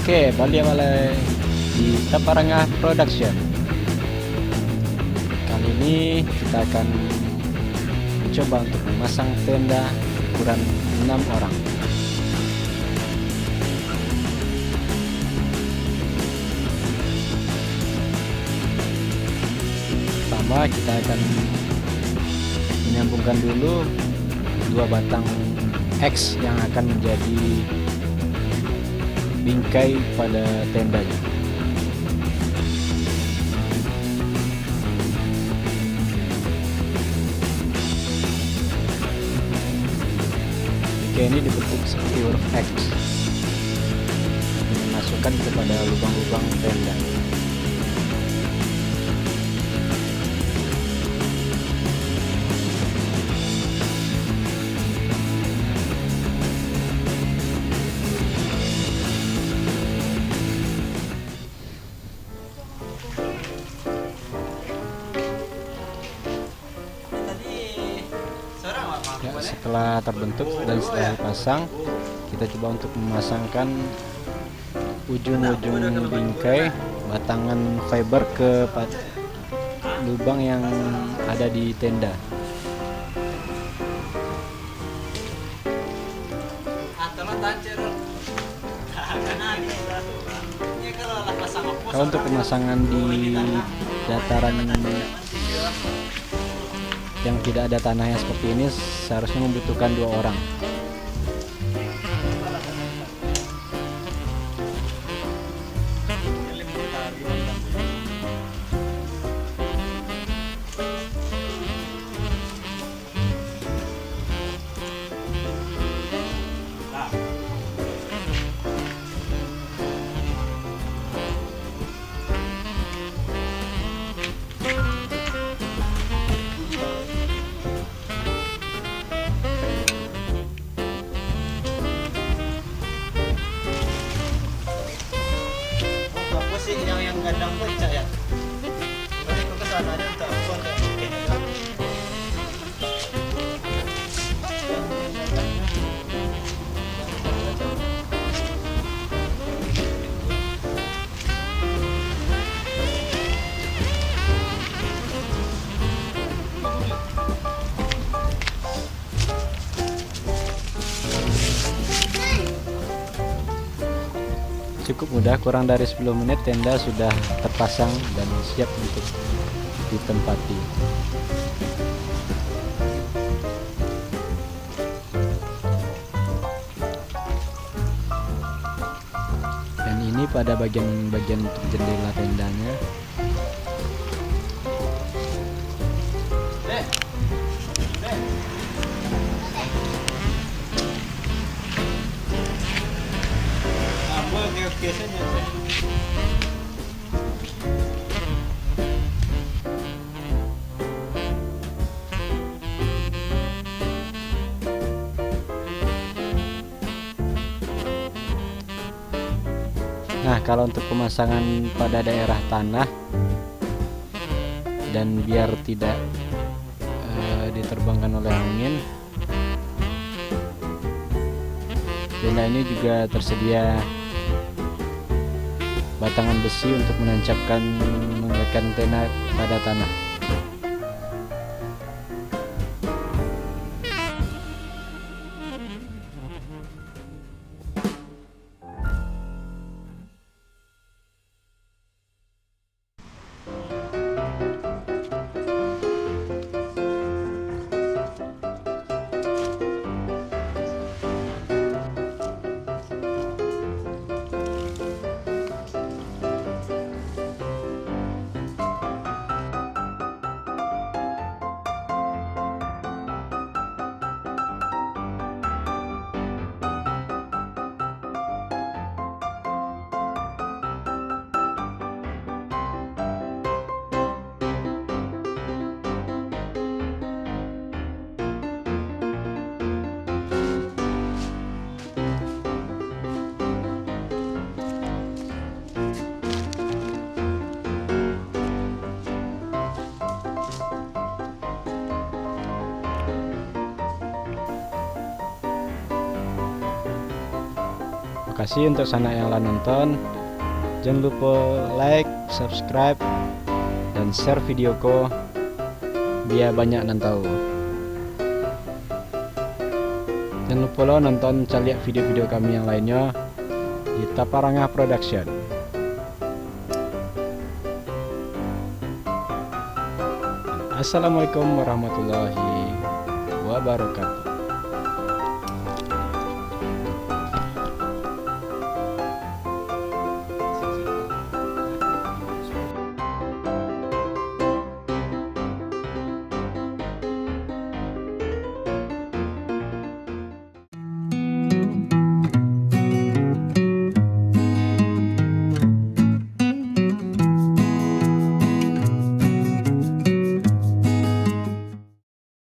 Oke, balik di Taparangah Production. Kali ini kita akan mencoba untuk memasang tenda ukuran 6 orang. Pertama kita akan menyambungkan dulu 2 batang X yang akan menjadi bingkai pada tendanya. Bingkai ini dibentuk seperti huruf X, dimasukkan kepada lubang-lubang tenda. Ya, setelah terbentuk dan setelah dipasang, kita coba untuk memasangkan ujung-ujung bingkai batangan fiber ke lubang yang ada di tenda. Kalau untuk pemasangan di dataran yang tidak ada tanahnya seperti ini seharusnya membutuhkan 2 orang. Yang gadang pecah ya. Berarti ke sana aja untuk kontak. Cukup mudah, kurang dari 10 menit tenda sudah terpasang dan siap untuk ditempati. Dan ini pada bagian-bagian untuk jendela tendanya. Nah, kalau untuk pemasangan pada daerah tanah dan biar tidak diterbangkan oleh angin, tenda ini juga tersedia batangan besi untuk menancapkan menggunakan tenda pada tanah. kasih untuk sana yang lah nonton. Jangan lupa like, subscribe, dan share videoku biar banyak yang tahu. Jangan lupa lo nonton lihat video-video kami yang lainnya di Taparangah Production. Assalamualaikum warahmatullahi wabarakatuh.